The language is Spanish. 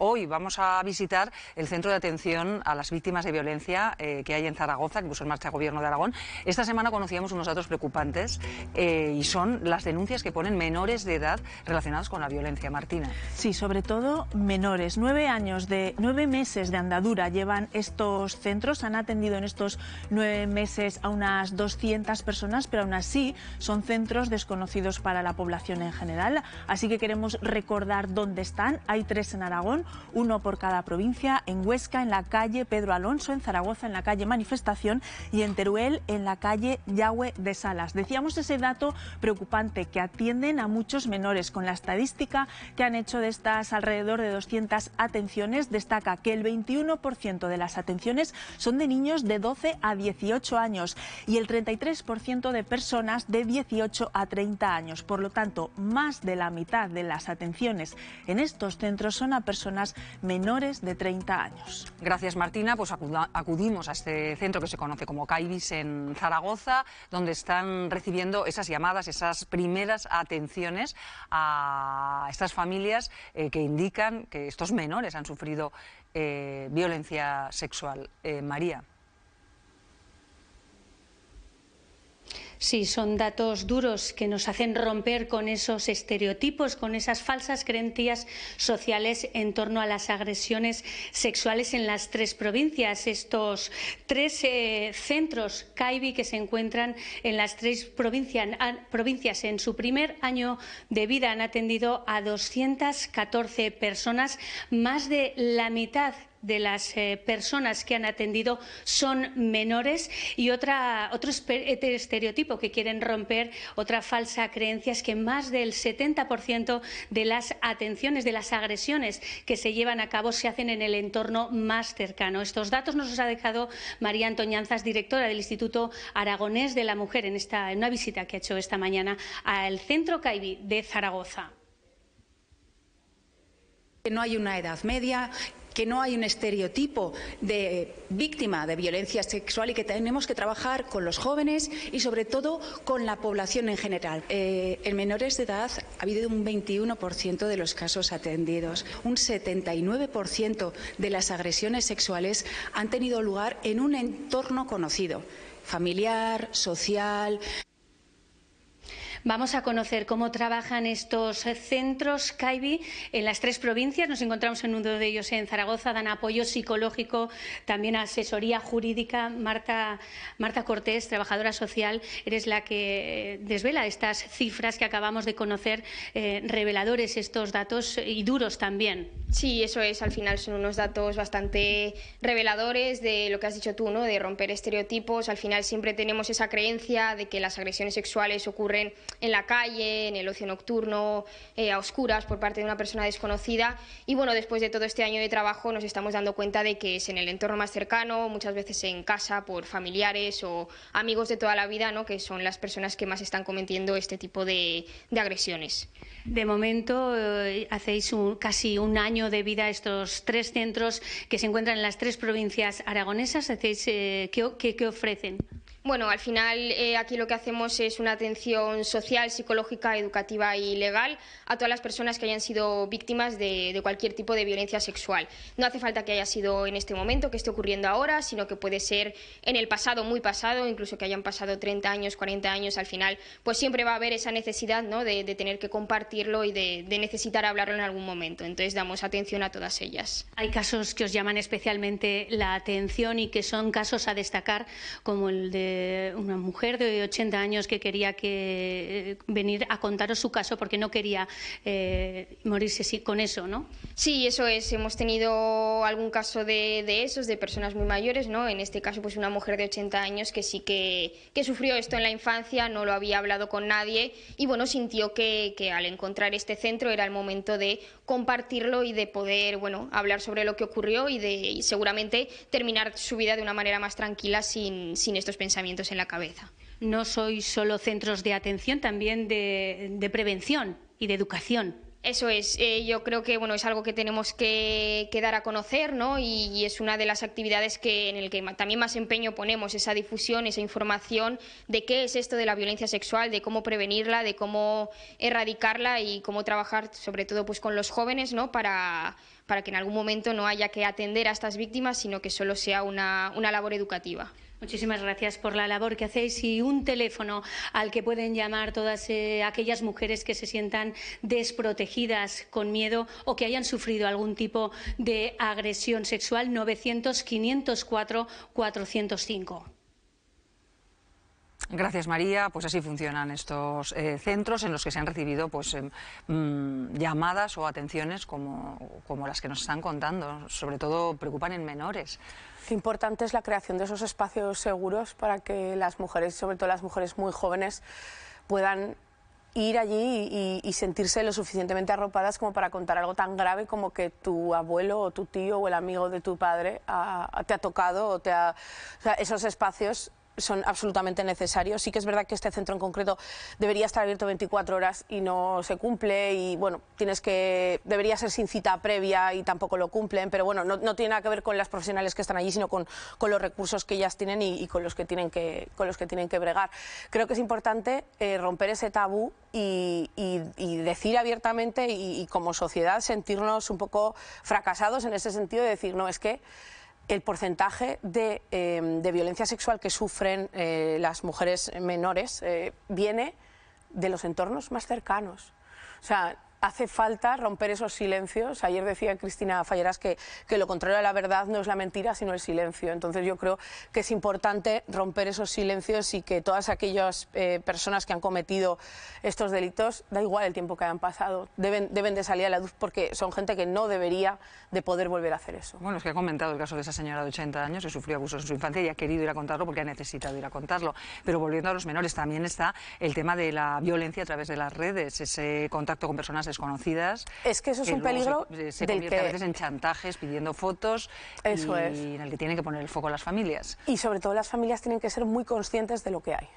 hoy vamos a visitar el centro de atención a las víctimas de violencia que hay en Zaragoza, que puso en marcha el Gobierno de Aragón. Esta semana conocíamos unos datos preocupantes y son las denuncias que ponen menores de edad relacionados con la violencia. Martina. Sí, sobre todo menores. 9 meses de andadura llevan estos centros. Han atendido en estos 9 meses a unas 200 personas, pero aún así son centros desconocidos para la población en general. Así que queremos recordar dónde están. Hay 3 en Aragón, 1 por cada provincia: en Huesca, en la calle Pedro Alonso; en Zaragoza, en la calle Manifestación; y en Teruel, en la calle Yagüe de Salas. Decíamos ese dato preocupante, que atienden a muchos menores. Con la estadística que han hecho de estas alrededor de 200 atenciones, destaca que el 21% de las atenciones son de niños de 12 a 18 años y el 33% de personas de 18 a 30 años. Por lo tanto, más de la mitad de las atenciones en estos centros son a personas menores de 30 años. Gracias, Martina. Pues acudimos a este centro que se conoce como CAIBIS en Zaragoza, donde están recibiendo esas llamadas, esas primeras atenciones a estas familias que indican que estos menores han sufrido violencia sexual. María. Sí, son datos duros que nos hacen romper con esos estereotipos, con esas falsas creencias sociales en torno a las agresiones sexuales en las 3 provincias. Estos 3 centros CAIBI que se encuentran en las 3 provincias en su primer año de vida han atendido a 214 personas. Más de la mitad de las personas que han atendido son menores. Y otro estereotipo que quieren romper, otra falsa creencia, es que más del 70% de las atenciones, de las agresiones que se llevan a cabo, se hacen en el entorno más cercano. Estos datos nos los ha dejado María Antoñanzas, directora del Instituto Aragonés de la Mujer, en una visita que ha hecho esta mañana al centro CAIBI de Zaragoza. No hay una edad media, que no hay un estereotipo de víctima de violencia sexual y que tenemos que trabajar con los jóvenes y sobre todo con la población en general. En menores de edad ha habido un 21% de los casos atendidos. Un 79% de las agresiones sexuales han tenido lugar en un entorno conocido, familiar, social. Vamos a conocer cómo trabajan estos centros CAIBI en las 3 provincias. Nos encontramos en uno de ellos en Zaragoza. Dan apoyo psicológico, también asesoría jurídica. Marta Cortés, trabajadora social, eres la que desvela estas cifras que acabamos de conocer, reveladores estos datos y duros también. Sí, eso es. Al final son unos datos bastante reveladores de lo que has dicho tú, ¿no? De romper estereotipos. Al final siempre tenemos esa creencia de que las agresiones sexuales ocurren en la calle, en el ocio nocturno, a oscuras, por parte de una persona desconocida. Y bueno, después de todo este año de trabajo nos estamos dando cuenta de que es en el entorno más cercano, muchas veces en casa, por familiares o amigos de toda la vida, ¿no? Que son las personas que más están cometiendo este tipo de agresiones. De momento hacéis casi un año de vida estos 3 centros que se encuentran en las 3 provincias aragonesas. ¿Qué ofrecen? Bueno, al final aquí lo que hacemos es una atención social, psicológica, educativa y legal a todas las personas que hayan sido víctimas de cualquier tipo de violencia sexual. No hace falta que haya sido en este momento, que esté ocurriendo ahora, sino que puede ser en el pasado, muy pasado, incluso que hayan pasado 30 años, 40 años. Al final, pues siempre va a haber esa necesidad, ¿no? de tener que compartirlo y de necesitar hablarlo en algún momento. Entonces damos atención a todas ellas. Hay casos que os llaman especialmente la atención y que son casos a destacar, como el de una mujer de 80 años que quería venir a contaros su caso porque no quería morirse con eso, ¿no? Sí, eso es. Hemos tenido algún caso de esos, de personas muy mayores, ¿no? En este caso, pues una mujer de 80 años que sí que sufrió esto en la infancia, no lo había hablado con nadie y bueno, sintió que al encontrar este centro era el momento de compartirlo y de poder, bueno, hablar sobre lo que ocurrió y seguramente terminar su vida de una manera más tranquila sin estos pensamientos en la cabeza. No sois solo centros de atención, también de prevención y de educación. Eso es, yo creo que bueno, es algo que tenemos que dar a conocer, ¿no? Y es una de las actividades en el que también más empeño ponemos, esa difusión, esa información de qué es esto de la violencia sexual, de cómo prevenirla, de cómo erradicarla y cómo trabajar sobre todo pues con los jóvenes, ¿no? Para que en algún momento no haya que atender a estas víctimas, sino que solo sea una labor educativa. Muchísimas gracias por la labor que hacéis y un teléfono al que pueden llamar todas aquellas mujeres que se sientan desprotegidas, con miedo o que hayan sufrido algún tipo de agresión sexual, 900-504-405. Gracias, María. Pues así funcionan estos centros en los que se han recibido pues, llamadas o atenciones como las que nos están contando. Sobre todo preocupan en menores. Qué importante es la creación de esos espacios seguros para que las mujeres, sobre todo las mujeres muy jóvenes, puedan ir allí y sentirse lo suficientemente arropadas como para contar algo tan grave como que tu abuelo o tu tío o el amigo de tu padre te ha tocado o sea, esos espacios son absolutamente necesarios. Sí que es verdad que este centro en concreto debería estar abierto 24 horas y no se cumple y bueno, debería ser sin cita previa y tampoco lo cumplen, pero bueno, no tiene nada que ver con las profesionales que están allí, sino con los recursos que ellas tienen y con los que tienen que bregar. Creo que es importante romper ese tabú y decir abiertamente y como sociedad sentirnos un poco fracasados en ese sentido de decir, no, es que el porcentaje de violencia sexual que sufren las mujeres menores viene de los entornos más cercanos. O sea, hace falta romper esos silencios. Ayer decía Cristina Falleras que lo contrario a la verdad no es la mentira, sino el silencio. Entonces yo creo que es importante romper esos silencios y que todas aquellas personas que han cometido estos delitos, da igual el tiempo que hayan pasado, deben de salir a la luz porque son gente que no debería de poder volver a hacer eso. Bueno, es que ha comentado el caso de esa señora de 80 años que sufrió abusos en su infancia y ha querido ir a contarlo porque ha necesitado ir a contarlo. Pero volviendo a los menores, también está el tema de la violencia a través de las redes, ese contacto con personas desconocidas. Es que eso es un peligro se convierte a veces en chantajes pidiendo fotos eso y en el que tienen que poner el foco las familias. Y sobre todo las familias tienen que ser muy conscientes de lo que hay.